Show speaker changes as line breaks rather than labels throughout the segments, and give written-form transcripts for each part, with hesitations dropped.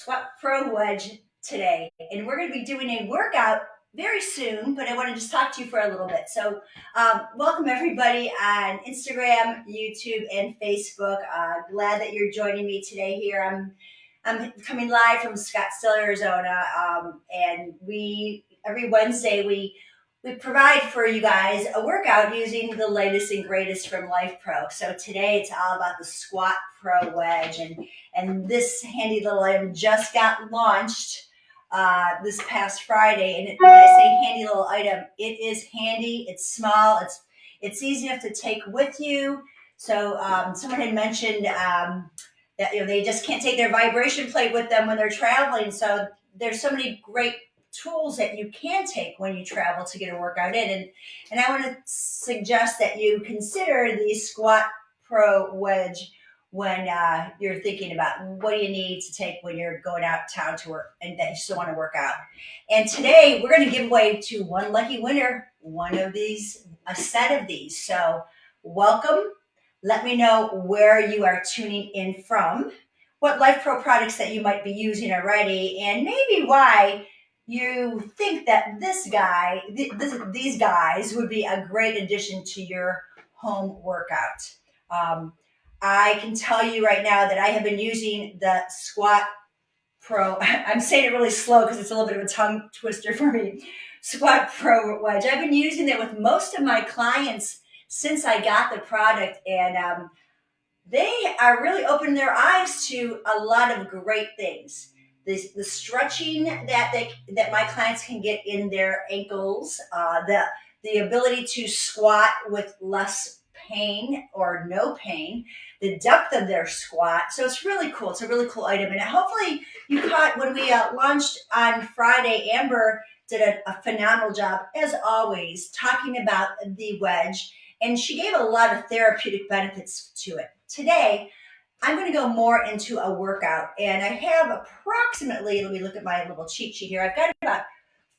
SquatPro Wedge today, and we're going to be doing a workout very soon, but I want to just talk to you for a little bit. So welcome everybody on Instagram, YouTube, and Facebook. Glad that you're joining me today here. I'm coming live from Scottsdale, Arizona, and every Wednesday we provide for you guys a workout using the latest and greatest from Life Pro. So today it's all about the SquatPro Wedge, and this handy little item just got launched this past Friday. And when I say handy little item, it is handy. It's small. It's easy enough to take with you. So someone had mentioned that they just can't take their vibration plate with them when they're traveling. So there's so many great tools that you can take when you travel to get a workout in. And I want to suggest that you consider the SquatPro Wedge when you're thinking about what do you need to take when you're going out of town to work and that you still want to work out. And today we're going to give away to one lucky winner a set of these. So welcome. Let me know where you are tuning in from, what Life Pro products that you might be using already, and maybe why you think that these guys would be a great addition to your home workout. I can tell you right now that I have been using the SquatPro. I'm saying it really slow because it's a little bit of a tongue twister for me. SquatPro Wedge. I've been using it with most of my clients since I got the product, and they are really opening their eyes to a lot of great things. The stretching that my clients can get in their ankles, the ability to squat with less pain or no pain, the depth of their squat. So it's really cool. It's a really cool item. And hopefully you caught when we launched on Friday, Amber did a phenomenal job, as always, talking about the wedge. And she gave a lot of therapeutic benefits to it. Today, I'm going to go more into a workout, and I have approximately, let me look at my little cheat sheet here. I've got about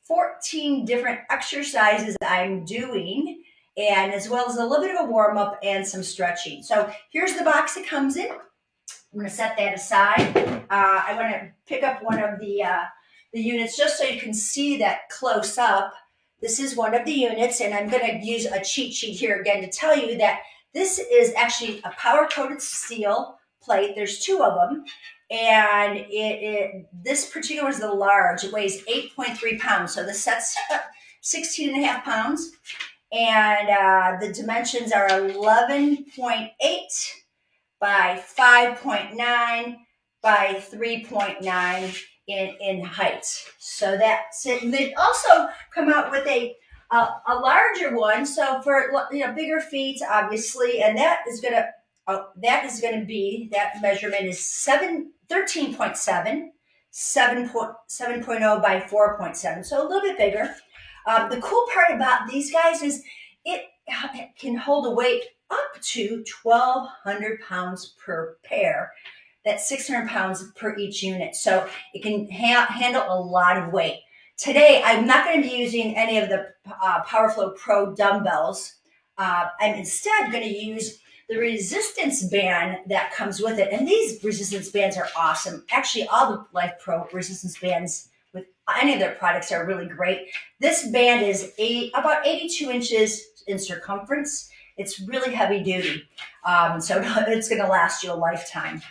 14 different exercises I'm doing, and as well as a little bit of a warm-up and some stretching. So here's the box it comes in. I'm going to set that aside. I want to pick up one of the units just so you can see that close up. This is one of the units, and I'm going to use a cheat sheet here again to tell you that this is actually a powder-coated steel plate. There's two of them, and this particular is the large. It weighs 8.3 pounds, so the set's 16 and a half pounds, and the dimensions are 11.8 by 5.9 by 3.9 in height. So that's it. And they also come out with a larger one, so for bigger feet, obviously, and that measurement is 13.7, 7.0 by 4.7, so a little bit bigger. The cool part about these guys is it can hold a weight up to 1,200 pounds per pair. That's 600 pounds per each unit, so it can handle a lot of weight. Today, I'm not going to be using any of the PowerFlow Pro dumbbells. I'm instead going to use the resistance band that comes with it. And these resistance bands are awesome. Actually, all the Life Pro resistance bands with any of their products are really great. This band is about 82 inches in circumference. It's really heavy duty. So it's going to last you a lifetime.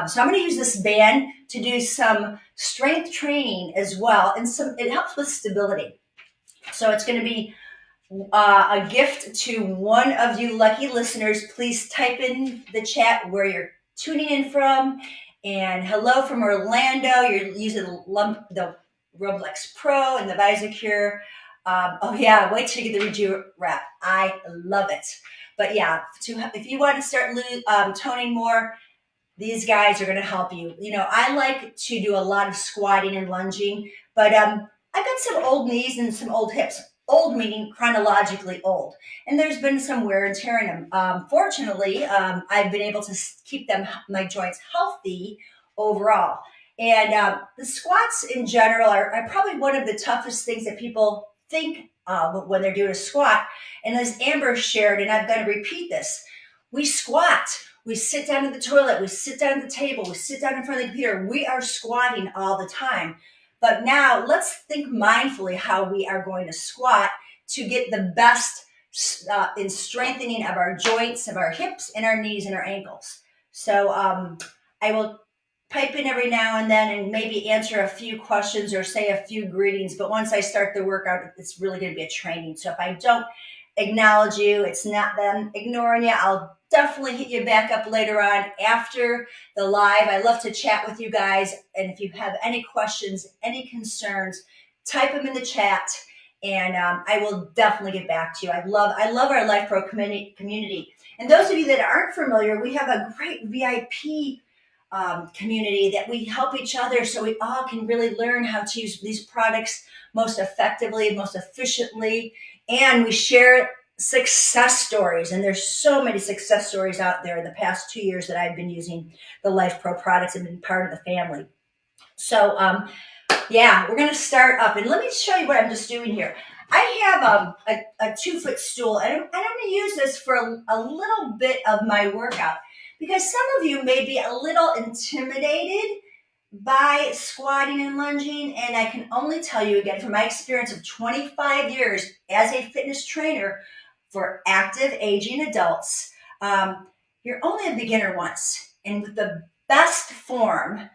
So I'm going to use this band to do some strength training as well, and it helps with stability. So it's going to be a gift to one of you lucky listeners. Please type in the chat where you're tuning in from, and hello from Orlando. You're using the Roblex Pro and the VisoCure. Wait till you get the Reju wrap. I love it. But yeah, if you want to start toning more, these guys are going to help you. I like to do a lot of squatting and lunging, but I've got some old knees and some old hips. Old meaning chronologically old. And there's been some wear and tear in them. Fortunately, I've been able to keep my joints healthy overall. And the squats in general are probably one of the toughest things that people think of when they're doing a squat. And as Amber shared, and I'm going to repeat this, we squat We sit down at the toilet, we sit down at the table, we sit down in front of the computer. We are squatting all the time. But now let's think mindfully how we are going to squat to get the best in strengthening of our joints, of our hips, and our knees and our ankles. So I will pipe in every now and then and maybe answer a few questions or say a few greetings. But once I start the workout, it's really going to be a training. So if I don't acknowledge you, it's not them ignoring you. I'll definitely hit you back up later on after the live. I love to chat with you guys. And if you have any questions, any concerns, type them in the chat and I will definitely get back to you. I love our Life Pro community. And those of you that aren't familiar, we have a great VIP community that we help each other so we all can really learn how to use these products most effectively, most efficiently. And we share success stories. And there's so many success stories out there in the past 2 years that I've been using the Life Pro products and been part of the family. So, yeah, we're going to start up. And let me show you what I'm just doing here. I have a 2-foot stool, and I'm going to use this for a little bit of my workout because some of you may be a little intimidated by squatting and lunging. And I can only tell you again, from my experience of 25 years as a fitness trainer for active aging adults, you're only a beginner once. And with the best form,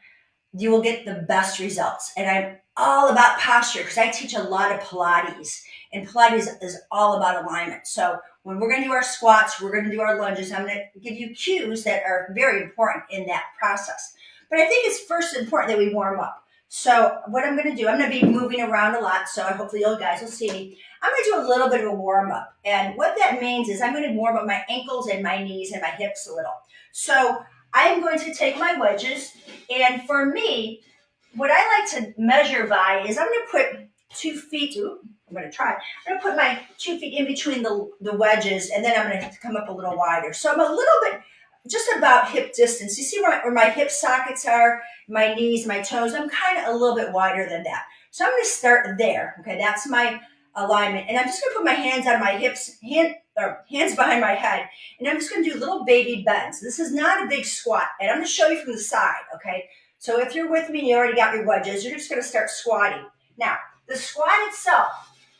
you will get the best results. And I'm all about posture because I teach a lot of Pilates, and Pilates is all about alignment. So when we're going to do our squats, we're going to do our lunges, I'm going to give you cues that are very important in that process. But I think it's first important that we warm up. So what I'm going to do, I'm going to be moving around a lot, so hopefully you guys will see me. I'm going to do a little bit of a warm up. And what that means is I'm going to warm up my ankles and my knees and my hips a little. So I'm going to take my wedges, and for me, what I like to measure by is I'm going to put 2 feet, I'm going to try. I'm going to put my 2 feet in between the wedges, and then I'm going to come up a little wider. So I'm a little bit, just about hip distance. You see where my hip sockets are, my knees, my toes? I'm kind of a little bit wider than that. So I'm going to start there. Okay, that's my alignment. And I'm just going to put my hands on my hips, hands behind my head, and I'm just going to do little baby bends. This is not a big squat, and I'm going to show you from the side, okay? So if you're with me and you already got your wedges, you're just going to start squatting. Now, the squat itself,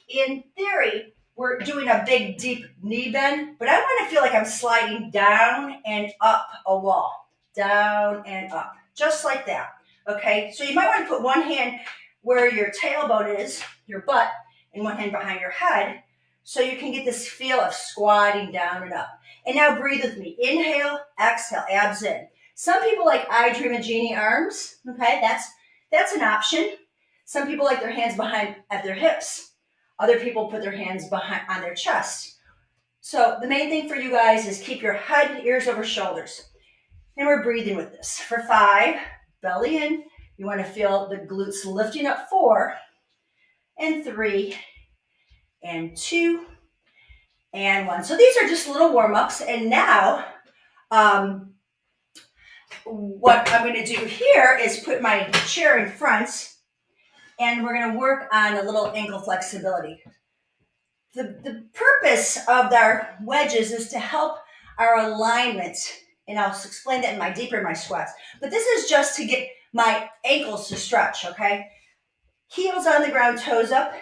in theory, we're doing a big, deep knee bend, but I want to feel like I'm sliding down and up a wall, down and up, just like that, okay? So you might want to put one hand where your tailbone is, your butt, and one hand behind your head, so you can get this feel of squatting down and up. And now breathe with me. Inhale, exhale, abs in. Some people like I Dream of Genie arms, okay? That's an option. Some people like their hands behind at their hips. Other people put their hands behind on their chest. So the main thing for you guys is keep your head, ears over shoulders. And we're breathing with this. For 5, belly in. You want to feel the glutes lifting up. 4, and 3, and 2, and 1. So these are just little warm-ups. And now, what I'm going to do here is put my chair in front, and we're going to work on a little ankle flexibility. The purpose of our wedges is to help our alignment, and I'll explain that in my squats. But this is just to get my ankles to stretch, okay? Heels on the ground, toes up.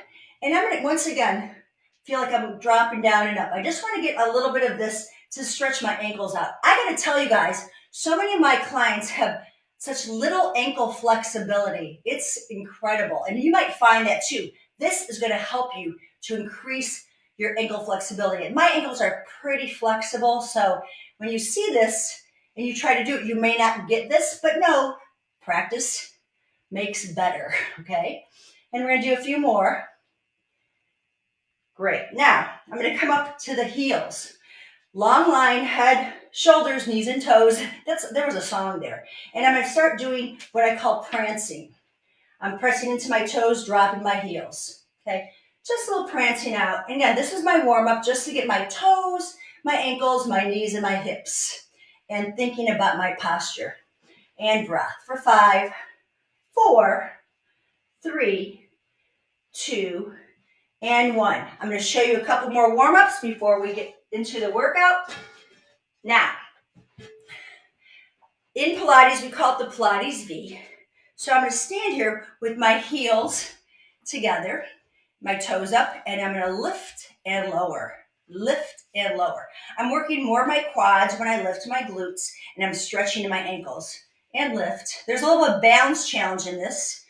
And I'm going to, once again, feel like I'm dropping down and up. I just want to get a little bit of this to stretch my ankles out. I got to tell you guys, so many of my clients have such little ankle flexibility. It's incredible. And you might find that too. This is going to help you to increase your ankle flexibility. And my ankles are pretty flexible. So when you see this and you try to do it, you may not get this, but no, practice makes better, okay? And we're going to do a few more. Great. Now, I'm going to come up to the heels. Long line, head, shoulders, knees, and toes. There was a song there. And I'm going to start doing what I call prancing. I'm pressing into my toes, dropping my heels. Okay? Just a little prancing out. And again, this is my warm-up just to get my toes, my ankles, my knees, and my hips. And thinking about my posture. And breath for 5, 4, 3, 2, and 1. I'm going to show you a couple more warm-ups before we get into the workout. Now, In Pilates, we call it the Pilates V. So I'm going to stand here with my heels together, my toes up, and I'm going to lift and lower, lift and lower. I'm working more of my quads when I lift my glutes, and I'm stretching to my ankles and lift. There's a little bit of balance challenge in this,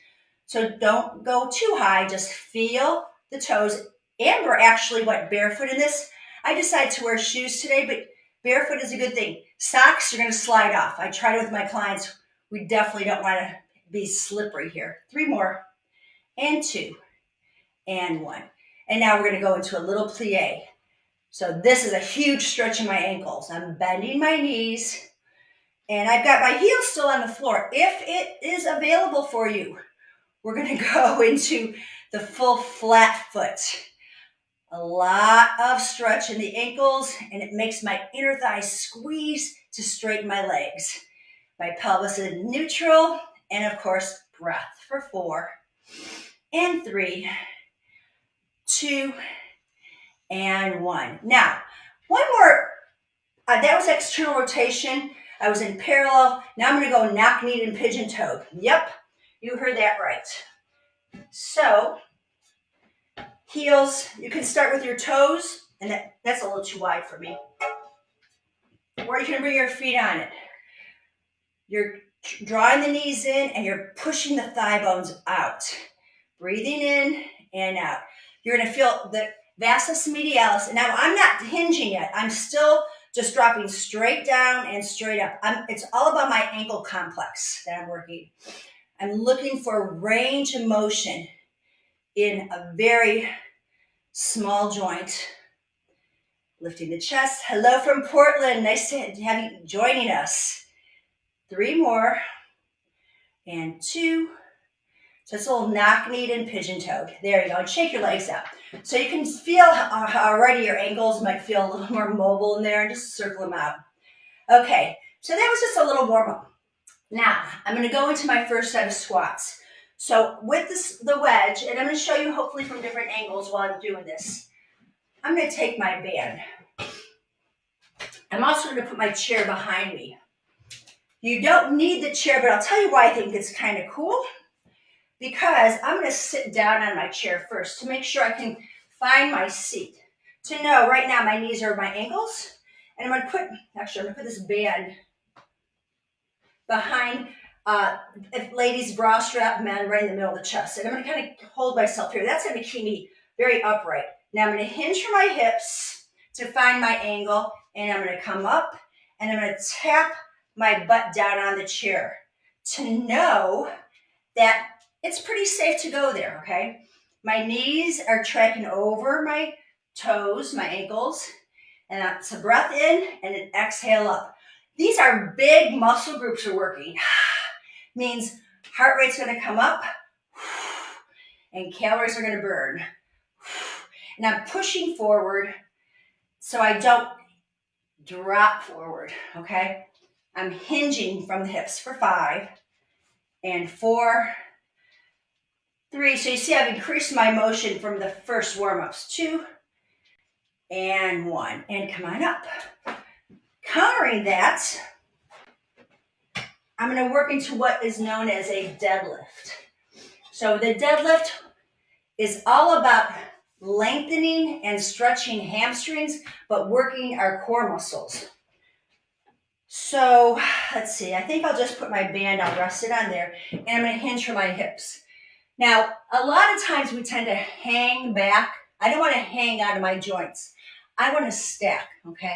so don't go too high. Just feel the toes. Amber actually went barefoot in this. I decided to wear shoes today, but barefoot is a good thing. Socks, you're going to slide off. I tried it with my clients. We definitely don't want to be slippery here. 3 more, and 2, and 1. And now we're going to go into a little plie. So this is a huge stretch in my ankles. I'm bending my knees, and I've got my heels still on the floor. If it is available for you, we're going to go into the full flat foot. A lot of stretch in the ankles, and it makes my inner thighs squeeze to straighten my legs. My pelvis is neutral, and of course, breath for 4, and 3, 2, and 1. Now, one more. That was external rotation. I was in parallel. Now I'm going to go knock-kneed and pigeon-toed. Yep, you heard that right. So, heels, you can start with your toes, and that's a little too wide for me. Or you can bring your feet on it. You're drawing the knees in, and you're pushing the thigh bones out. Breathing in and out. You're going to feel the vastus medialis. Now, I'm not hinging yet. I'm still just dropping straight down and straight up. It's all about my ankle complex that I'm working. I'm looking for range of motion in a very small joint. Lifting the chest. Hello from Portland. Nice to have you joining us. 3 more, and 2. So it's a little knock-kneed and pigeon-toed. There you go. And shake your legs out. So you can feel how already your ankles might feel a little more mobile in there, and just circle them out. Okay, so that was just a little warm-up. Now, I'm going to go into my first set of squats. So with the wedge, and I'm going to show you hopefully from different angles while I'm doing this. I'm going to take my band. I'm also going to put my chair behind me. You don't need the chair, but I'll tell you why I think it's kind of cool. Because I'm going to sit down on my chair first to make sure I can find my seat. To know right now my knees are my ankles. And I'm going to put this band behind ladies' bra strap, men right in the middle of the chest. And I'm going to kind of hold myself here. That's going to keep me very upright. Now I'm going to hinge from my hips to find my angle. And I'm going to come up and I'm going to tap my butt down on the chair to know that it's pretty safe to go there, okay? My knees are tracking over my toes, my ankles, and that's a breath in and an exhale up. These are big muscle groups we're working. Means heart rate's gonna come up and calories are gonna burn. And I'm pushing forward so I don't drop forward, okay? I'm hinging from the hips for 5 and 4, 3. So you see I've increased my motion from the first warm-ups. 2 and 1. And come on up. Countering that, I'm going to work into what is known as a deadlift. So the deadlift is all about lengthening and stretching hamstrings, but working our core muscles. So let's see, I think I'll just put my band, I'll rest it on there, and I'm going to hinge from my hips. Now, a lot of times we tend to hang back. I don't want to hang out of my joints. I want to stack, okay?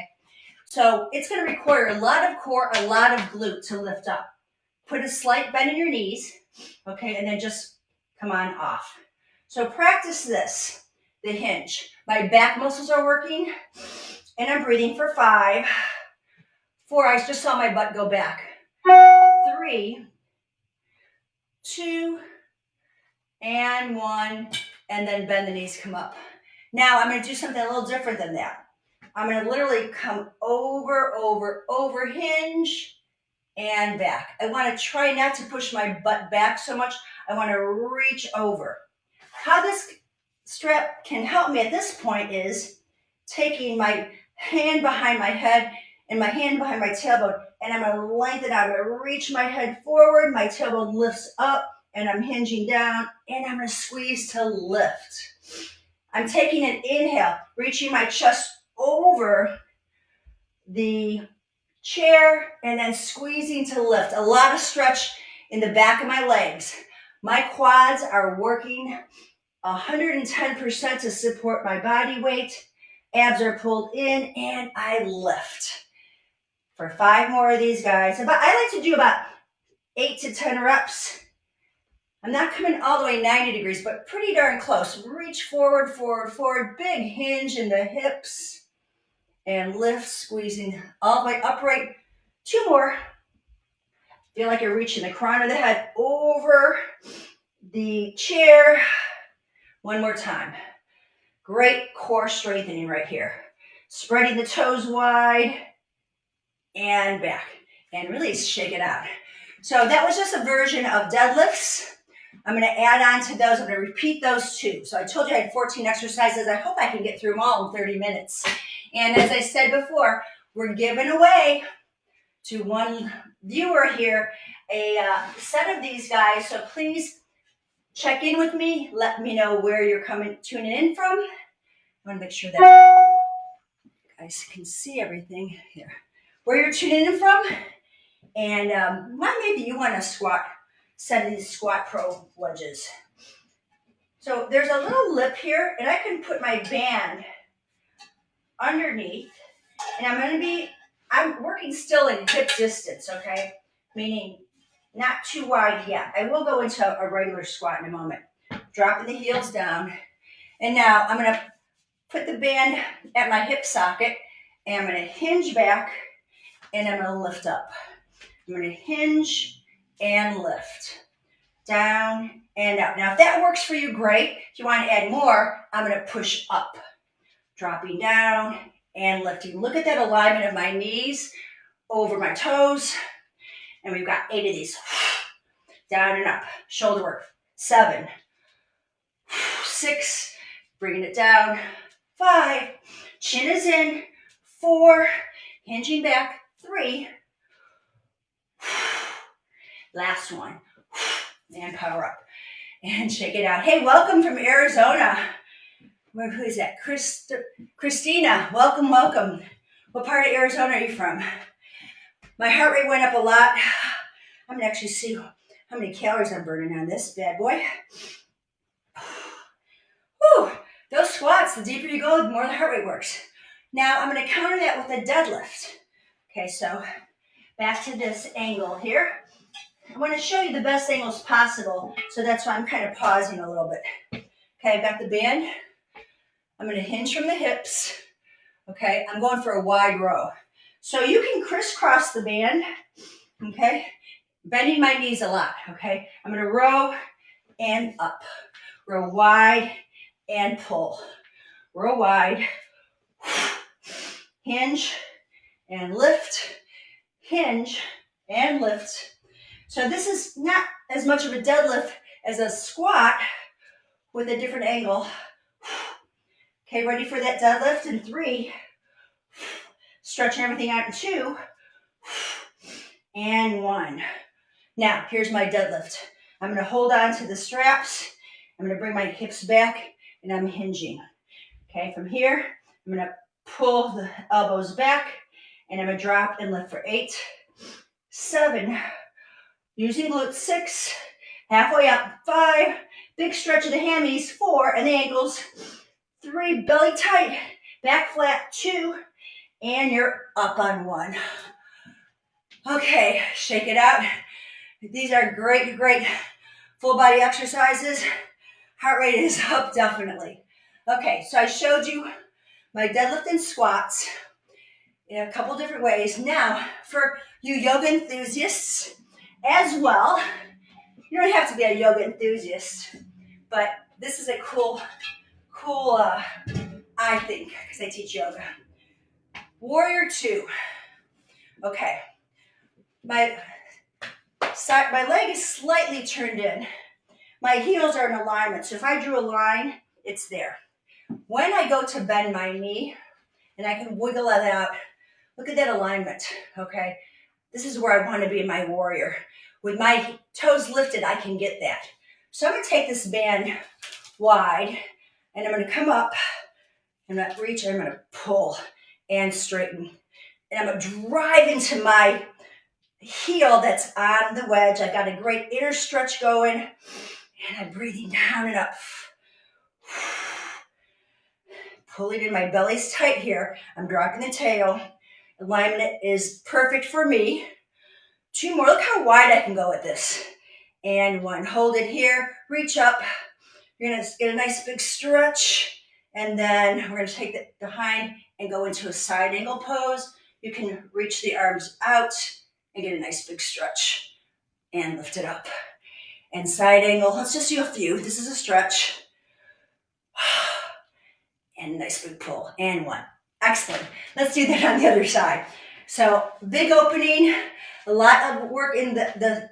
So it's going to require a lot of core, a lot of glute to lift up. Put a slight bend in your knees, okay, and then just come on off. So practice this, the hinge. My back muscles are working, and I'm breathing for 5. 4, I just saw my butt go back. 3, 2, and 1, and then bend the knees, come up. Now I'm going to do something a little different than that. I'm going to literally come over, hinge, and back. I want to try not to push my butt back so much. I want to reach over. How this strap can help me at this point is taking my hand behind my head and my hand behind my tailbone and I'm gonna lengthen out. I'm gonna reach my head forward, my tailbone lifts up, and I'm hinging down, and I'm gonna squeeze to lift. I'm taking an inhale, reaching my chest over the chair, and then squeezing to lift. A lot of stretch in the back of my legs. My quads are working 110% to support my body weight. Abs are pulled in, and I lift. For 5 more of these, guys. I like to do about 8 to 10 reps. I'm not coming all the way 90 degrees, but pretty darn close. Reach forward, forward, forward. Big hinge in the hips. And lift, squeezing all the way upright. 2 more. Feel like you're reaching the crown of the head over the chair. 1 more time. Great core strengthening right here. Spreading the toes wide and back. And release, shake it out. So that was just a version of deadlifts. I'm going to add on to those. I'm going to repeat those 2. So I told you I had 14 exercises. I hope I can get through them all in 30 minutes. And as I said before, we're giving away to one viewer here a set of these guys. So please check in with me. Let me know where you're tuning in from. I want to make sure that you guys can see everything here. Where you're tuning in from. And maybe you want to set of these SquatPro wedges. So there's a little lip here, and I can put my band underneath, and I'm working still in hip distance, okay? Meaning not too wide yet. I will go into a regular squat in a moment. Dropping the heels down, and now I'm gonna put the band at my hip socket, and I'm gonna hinge back, and I'm gonna lift up. I'm gonna hinge and lift. Down and up. Now, if that works for you, great. If you want to add more, I'm going to push up. Dropping down and lifting. Look at that alignment of my knees over my toes. And we've got 8 of these. Down and up. Shoulder work. 7. 6. Bringing it down. 5. Chin is in. 4. Hinging back. 3. Last one. And power up. And shake it out. Hey, welcome from Arizona. Who is that? Christina. Welcome, welcome. What part of Arizona are you from? My heart rate went up a lot. I'm going to actually see how many calories I'm burning on this bad boy. Whew. Those squats, the deeper you go, the more the heart rate works. Now, I'm going to counter that with a deadlift. Okay, so back to this angle here. I want to show you the best angles possible, so that's why I'm kind of pausing a little bit. Okay, I've got the band. I'm going to hinge from the hips. Okay, I'm going for a wide row. So you can crisscross the band, okay? Bending my knees a lot, okay? I'm going to row and up. Row wide and pull. Row wide. Hinge and lift. Hinge and lift. So this is not as much of a deadlift as a squat with a different angle. Okay, ready for that deadlift in 3. Stretching everything out in 2. And 1. Now, here's my deadlift. I'm going to hold on to the straps. I'm going to bring my hips back, and I'm hinging. Okay, from here, I'm going to pull the elbows back, and I'm going to drop and lift for 8, 7, using glutes, 6, halfway up, 5, big stretch of the hammies, 4, and the ankles, 3, belly tight, back flat, 2, and you're up on 1. Okay, shake it out. These are great, great full body exercises. Heart rate is up, definitely. Okay, so I showed you my deadlift and squats in a couple different ways. Now, for you yoga enthusiasts as well, you don't have to be a yoga enthusiast, but this is a cool, I think, because I teach yoga. Warrior 2. Okay. My leg is slightly turned in. My heels are in alignment, so if I drew a line, it's there. When I go to bend my knee, and I can wiggle it out, look at that alignment, okay? This is where I want to be in my warrior. With my toes lifted, I can get that. So I'm going to take this band wide, and I'm going to come up, I'm going to reach, and I'm going to pull and straighten. And I'm going to drive into my heel that's on the wedge. I've got a great inner stretch going, and I'm breathing down and up. Pulling in, my belly's tight here. I'm dropping the tail. Alignment is perfect for me. 2 more. Look how wide I can go with this. And 1. Hold it here. Reach up. You're going to get a nice big stretch. And then we're going to take it behind and go into a side angle pose. You can reach the arms out and get a nice big stretch. And lift it up. And side angle. Let's just do a few. This is a stretch. And a nice big pull. And 1. Excellent. Let's do that on the other side. So big opening. A lot of work in the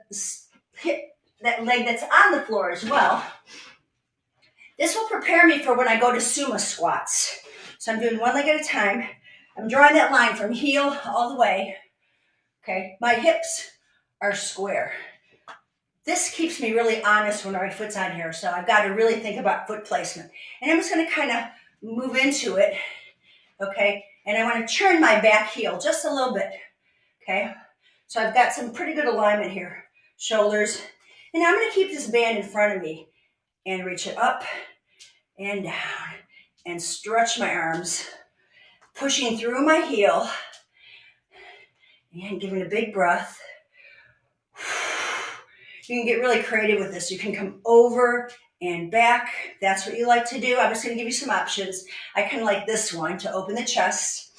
hip, that leg that's on the floor as well. This will prepare me for when I go to sumo squats. So I'm doing 1 leg at a time. I'm drawing that line from heel all the way. Okay, my hips are square. This keeps me really honest when my foot's on here. So I've got to really think about foot placement. And I'm just going to kind of move into it. Okay, and I want to turn my back heel just a little bit. Okay. So I've got some pretty good alignment here. Shoulders. And now I'm going to keep this band in front of me and reach it up and down and stretch my arms, pushing through my heel and giving a big breath. You can get really creative with this. You can come over and back. That's what you like to do. I'm just going to give you some options. I kind of like this one to open the chest.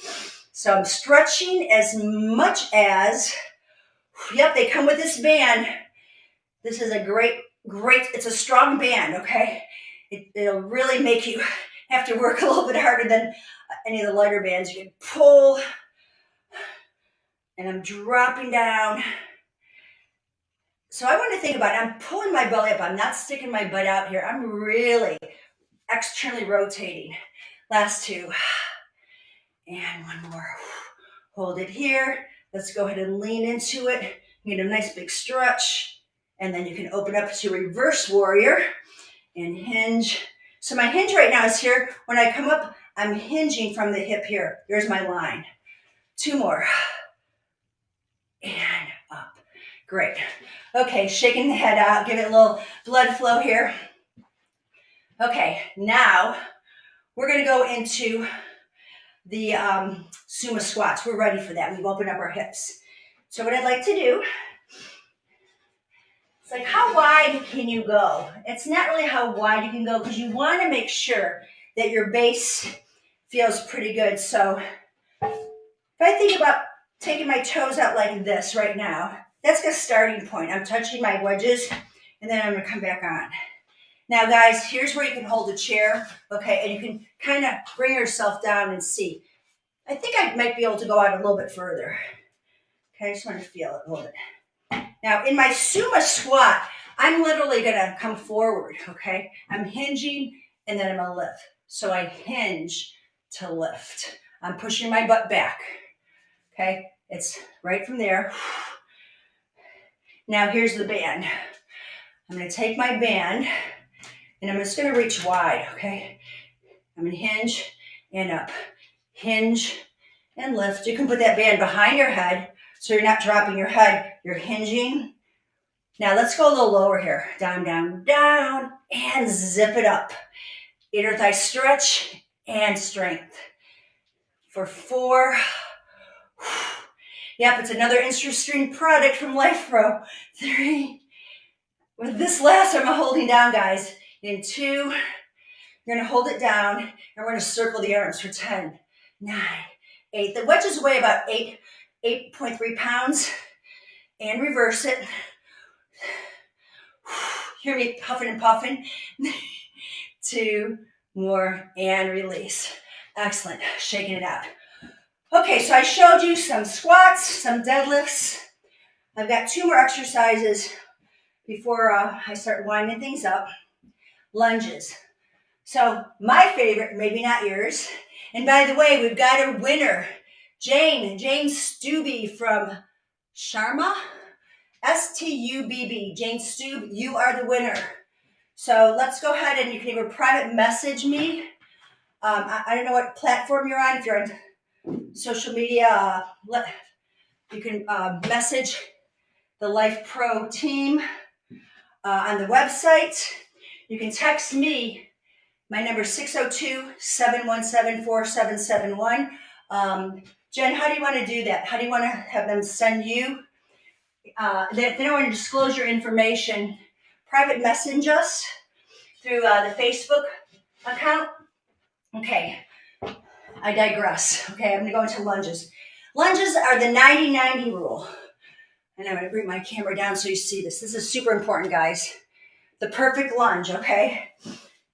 So I'm stretching as much as, yep, they come with this band. This is a great, it's a strong band, okay? It'll really make you have to work a little bit harder than any of the lighter bands. You can pull, and I'm dropping down. So I want to think about it. I'm pulling my belly up. I'm not sticking my butt out here. I'm really externally rotating. Last 2. And 1 more. Hold it here. Let's go ahead and lean into it. Get a nice big stretch. And then you can open up to reverse warrior and hinge. So my hinge right now is here. When I come up, I'm hinging from the hip here. There's my line. 2 more. And up. Great. Okay, shaking the head out. Give it a little blood flow here. Okay, now we're going to go into the sumo squats. We're ready for that. We've opened up our hips. So what I'd like to do, it's like, how wide can you go? It's not really how wide you can go, because you want to make sure that your base feels pretty good. So if I think about taking my toes out like this right now, that's a starting point. I'm touching my wedges, and then I'm going to come back on. Now, guys, here's where you can hold a chair, okay, and you can kind of bring yourself down and see. I think I might be able to go out a little bit further. Okay, I just want to feel it a little bit. Now, in my sumo squat, I'm literally going to come forward, okay? I'm hinging, and then I'm going to lift. So I hinge to lift. I'm pushing my butt back, okay? It's right from there. Now, here's the band. I'm going to take my band, and I'm just going to reach wide, okay? I'm going to hinge and up. Hinge and lift. You can put that band behind your head so you're not dropping your head. You're hinging. Now, let's go a little lower here. Down, down, down, and zip it up. Inner thigh stretch and strength. For 4. Yep, it's another InstruStream product from LifePro. 3. With this last, I'm holding down, guys. In 2, you're going to hold it down, and we're going to circle the arms for 10, 9, 8. The wedges weigh about 8.3 pounds. And reverse it. Hear me puffing and puffing. 2 more, and release. Excellent. Shaking it out. Okay, so I showed you some squats, some deadlifts. I've got 2 more exercises before I start winding things up. Lunges. So my favorite, maybe not yours. And by the way, we've got a winner. Jane Stubbe from Sharma, S-T-U-B-B, Jane Stube, you are the winner. So let's go ahead and you can either private message me. I don't know what platform you're on. If you're on social media, you can message the Life Pro team on the website. You can text me. My number is 602-717-4771. Jen, how do you want to do that? How do you want to have them send you? They don't want to disclose your information. Private message us through the Facebook account. Okay, I digress. Okay, I'm going to go into lunges. Lunges are the 90-90 rule. And I'm going to bring my camera down so you see this. This is super important, guys. The perfect lunge, okay?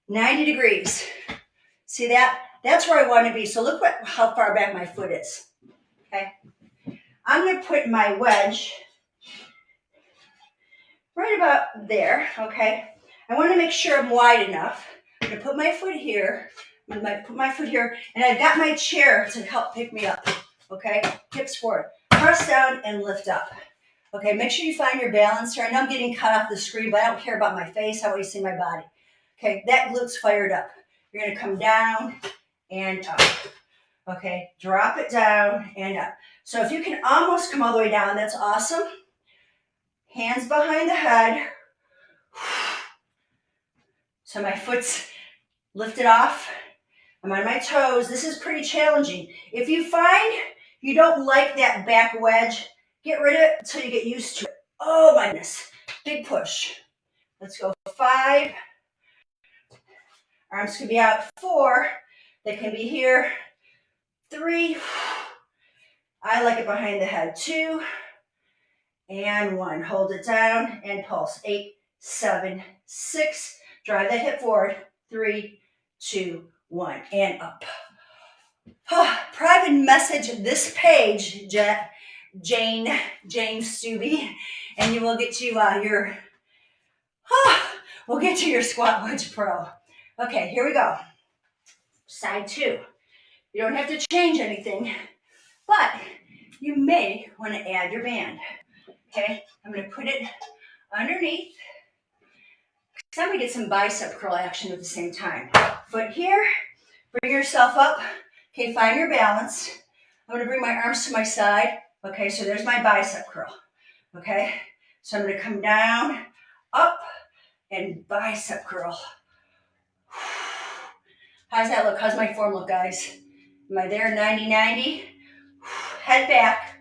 90 degrees. See that? That's where I want to be. So look how far back my foot is, okay? I'm going to put my wedge right about there, okay? I want to make sure I'm wide enough. I'm going to put my foot here. I'm going to put my foot here, and I've got my chair to help pick me up, okay? Hips forward. Press down and lift up. Okay, make sure you find your balance here. I know I'm getting cut off the screen, but I don't care about my face. I want you to see my body. Okay, that glute's fired up. You're going to come down and up. Okay, drop it down and up. So if you can almost come all the way down, that's awesome. Hands behind the head. So my foot's lifted off. I'm on my toes. This is pretty challenging. If you find you don't like that back wedge, get rid of it until you get used to it. Oh my goodness. Big push. Let's go 5. Arms can be out 4. They can be here. 3. I like it behind the head. 2. And 1. Hold it down and pulse. 8, 7, 6. Drive that hip forward. 3, 2, 1. And up. Private message this page, Jane Stubby, and you will get to your Squat Wedge Pro. Okay, here we go. Side 2. You don't have to change anything, but you may want to add your band. Okay, I'm going to put it underneath. So I'm going to get some bicep curl action at the same time. Foot here, bring yourself up. Okay, find your balance. I'm going to bring my arms to my side. Okay, so there's my bicep curl. Okay, so I'm going to come down, up, and bicep curl. How's that look? How's my form look, guys? Am I there? 90-90. Head back.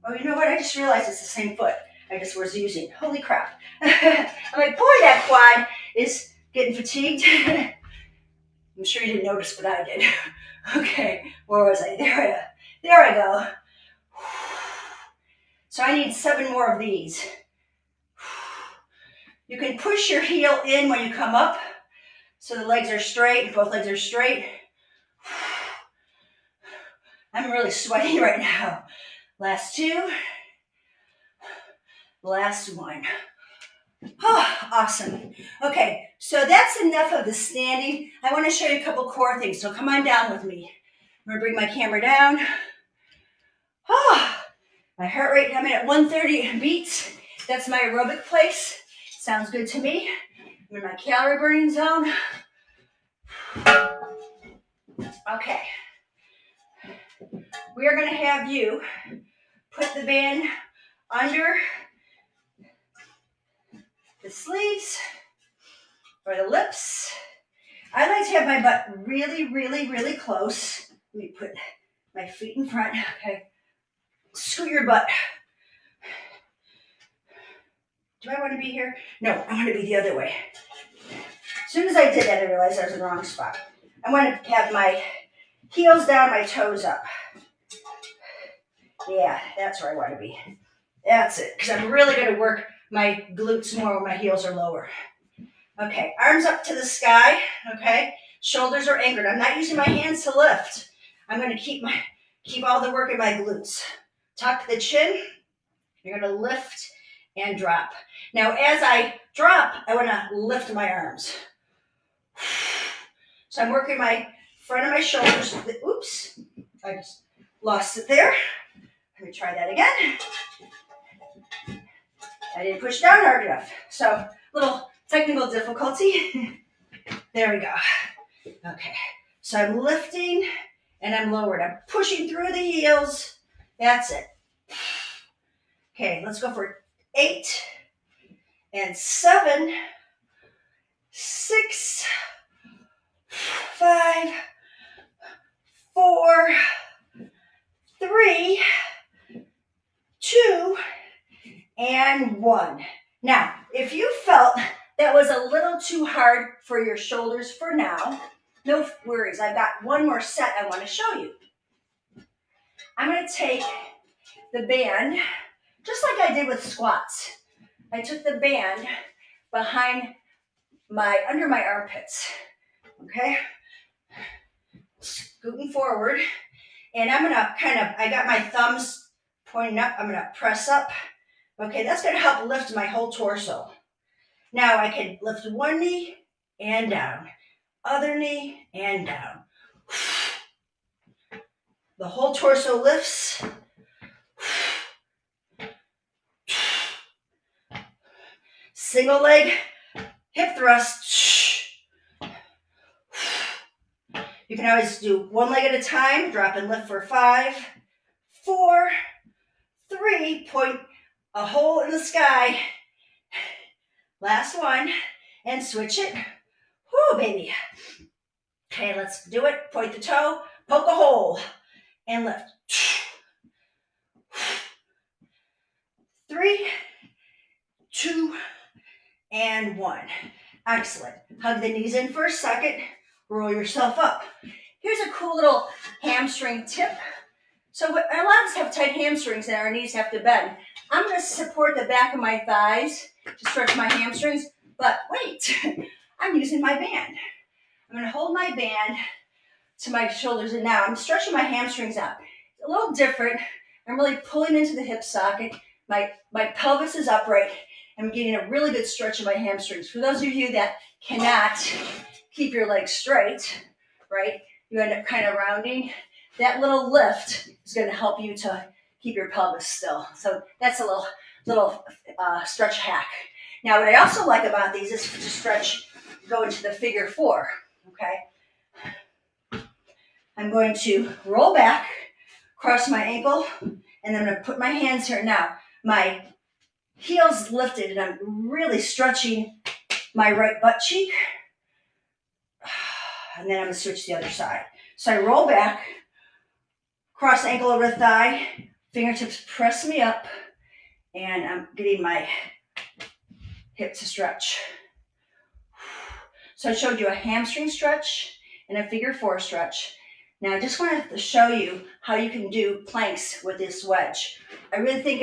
Oh, you know what? I just realized it's the same foot I just was using. Holy crap. I'm like, boy, that quad is getting fatigued. I'm sure you didn't notice, but I did. Okay, where was I? There I go. So I need 7 more of these. You can push your heel in when you come up so the legs are straight, both legs are straight. I'm really sweating right now. Last 2. Last 1. Oh, awesome. Okay, so that's enough of the standing. I want to show you a couple core things, so come on down with me. I'm going to bring my camera down. Oh, my heart rate, I'm at 130 beats. That's my aerobic place. Sounds good to me. I'm in my calorie burning zone. Okay. We are going to have you put the band under the sleeves or the lips. I like to have my butt really, really, really close. Let me put my feet in front. Okay. Scoot your butt. Do I want to be here? No, I want to be the other way. As soon as I did that, I realized I was in the wrong spot. I want to have my heels down, my toes up. Yeah, that's where I want to be. That's it, because I'm really going to work my glutes more when my heels are lower. Okay, arms up to the sky, okay? Shoulders are anchored. I'm not using my hands to lift. I'm going to keep all the work in my glutes. Tuck the chin. You're going to lift and drop. Now, as I drop, I want to lift my arms. So I'm working my front of my shoulders. Oops. I just Lost it there. Let me try that again. I didn't push down hard enough. So, little technical difficulty. There we go. Okay. So I'm lifting and I'm lowered. I'm pushing through the heels. That's it. Okay, let's go for 8 and 7, 6, 5, 4, 3, 2, and 1. Now, if you felt that was a little too hard for your shoulders for now, no worries. I've got one more set I want to show you. I'm going to take the band, just like I did with squats. I took the band behind under my armpits, okay? Scooting forward, and I'm gonna I got my thumbs pointing up, I'm gonna press up. Okay, that's gonna help lift my whole torso. Now I can lift one knee and down, other knee and down. The whole torso lifts. Single leg hip thrust. You can always do one leg at a time, drop and lift for 5, 4, 3, point a hole in the sky. Last one, and switch it. Whoo, baby. Okay, let's do it. Point the toe, poke a hole, and lift. 3, 2, and 1. Excellent. Hug the knees in for a second. Roll yourself up. Here's a cool little hamstring tip. So a lot of us have tight hamstrings and our knees have to bend. I'm going to support the back of my thighs to stretch my hamstrings, but wait, I'm using my band. I'm going to hold my band to my shoulders, and now I'm stretching my hamstrings out. It's a little different. I'm really pulling into the hip socket. My pelvis is upright. I'm getting a really good stretch of my hamstrings. For those of you that cannot keep your legs straight, right, you end up kind of rounding. That little lift is going to help you to keep your pelvis still. So that's a little stretch hack. Now, what I also like about these is to stretch, go into the figure 4, okay? I'm going to roll back, cross my ankle, and then I'm going to put my hands here. Now, my heels lifted, and I'm really stretching my right butt cheek. And then I'm going to switch to the other side. So I roll back, cross ankle over the thigh, fingertips press me up, and I'm getting my hip to stretch. So I showed you a hamstring stretch and a figure 4 stretch. Now I just wanted to show you how you can do planks with this wedge. I really think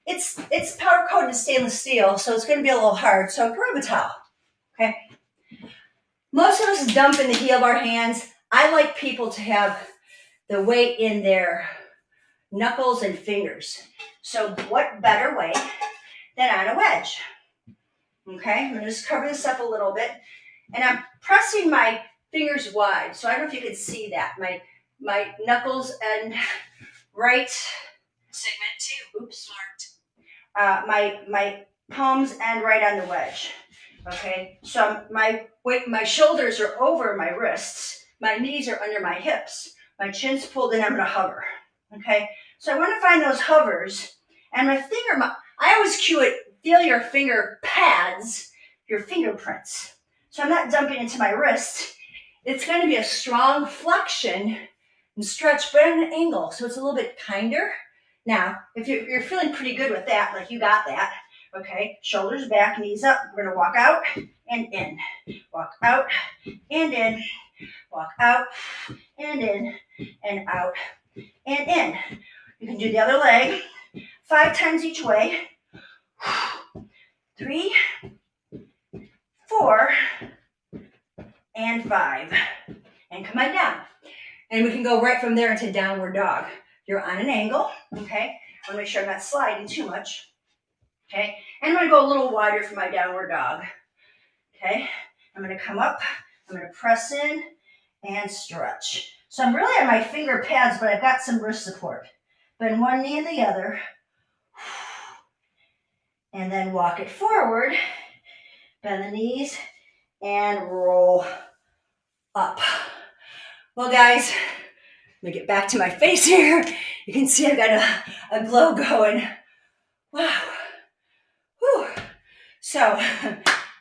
it's powder coated stainless steel, so it's going to be a little hard. So grab a towel, okay? Most of us dump in the heel of our hands. I like people to have the weight in their knuckles and fingers. So what better way than on a wedge? Okay, I'm going to just cover this up a little bit. And I'm pressing my fingers wide. So I don't know if you can see that. My knuckles and right.
Segment 2. Oops. Marked.
My palms and right on the wedge. Okay, so my shoulders are over my wrists. My knees are under my hips. My chin's pulled in. I'm going to hover. Okay, so I want to find those hovers. And my finger, I always cue it, feel your finger pads, your fingerprints. So I'm not dumping into my wrist. It's going to be a strong flexion and stretch, but at an angle. So it's a little bit kinder. Now, if you're feeling pretty good with that, like you got that, okay, shoulders back, knees up. We're going to walk out and in. Walk out and in. Walk out and in and out and in. You can do the other leg 5 times each way. 3, 4, and 5. And come on down. And we can go right from there into downward dog. You're on an angle, okay? I want to make sure I'm not sliding too much, okay? And I'm going to go a little wider for my downward dog, okay? I'm going to come up. I'm going to press in and stretch. So I'm really on my finger pads, but I've got some wrist support. Bend one knee and the other. And then walk it forward. Bend the knees and roll up. Well, guys, let me get back to my face here. You can see I've got a glow going. Wow. Whew. So I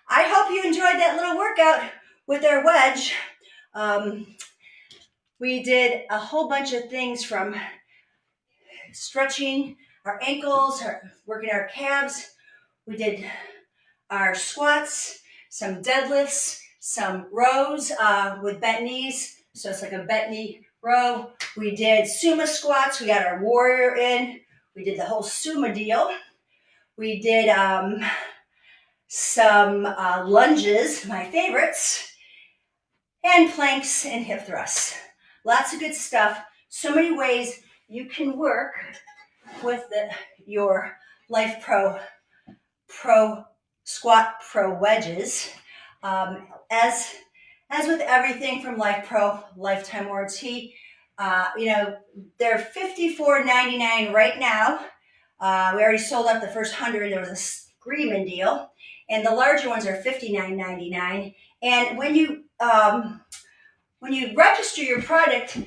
hope you enjoyed that little workout with our wedge. We did a whole bunch of things from stretching our ankles, working our calves. We did our squats, some deadlifts, some rows with bent knees. So it's like a bent knee row. We did sumo squats. We got our warrior in. We did the whole sumo deal. We did some lunges, my favorites, and planks and hip thrusts. Lots of good stuff. So many ways you can work with your LifePro SquatPro wedges. As with everything from LifePro, lifetime warranty, they're $54.99 right now. We already sold out the first 100. There was a screaming deal. And the larger ones are $59.99. And when you register your product,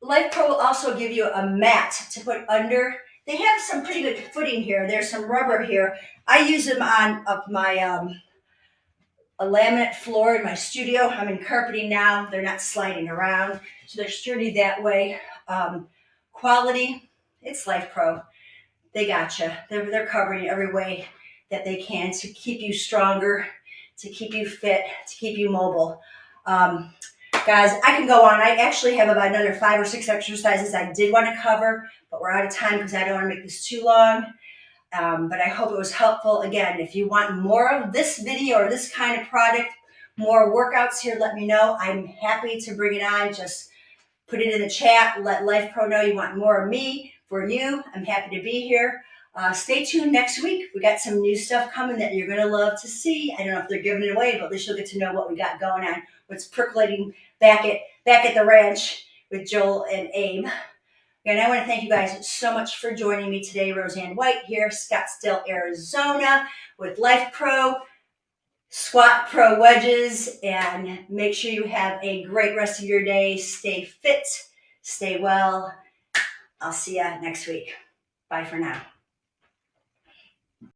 LifePro will also give you a mat to put under. They have some pretty good footing here. There's some rubber here. I use them on my a laminate floor in my studio. I'm in carpeting now. They're not sliding around, so they're sturdy that way. Quality, it's LifePro. They gotcha. They're covering every way that they can to keep you stronger, to keep you fit, to keep you mobile. Guys, I can go on. I actually have about another 5 or 6 exercises I did want to cover, but we're out of time because I don't want to make this too long. But I hope it was helpful. Again, if you want more of this video or this kind of product, more workouts here, let me know. I'm happy to bring it on. Just put it in the chat. Let LifePro know you want more of me for you. I'm happy to be here. Stay tuned next week. We got some new stuff coming that you're going to love to see. I don't know if they're giving it away, but at least you'll get to know what we got going on, what's percolating back at the ranch with Joel and Abe. And I want to thank you guys so much for joining me today. Roseann White here, Scottsdale, Arizona, with LifePro SquatPro wedges. And make sure you have a great rest of your day. Stay fit, stay well. I'll see you next week. Bye for now.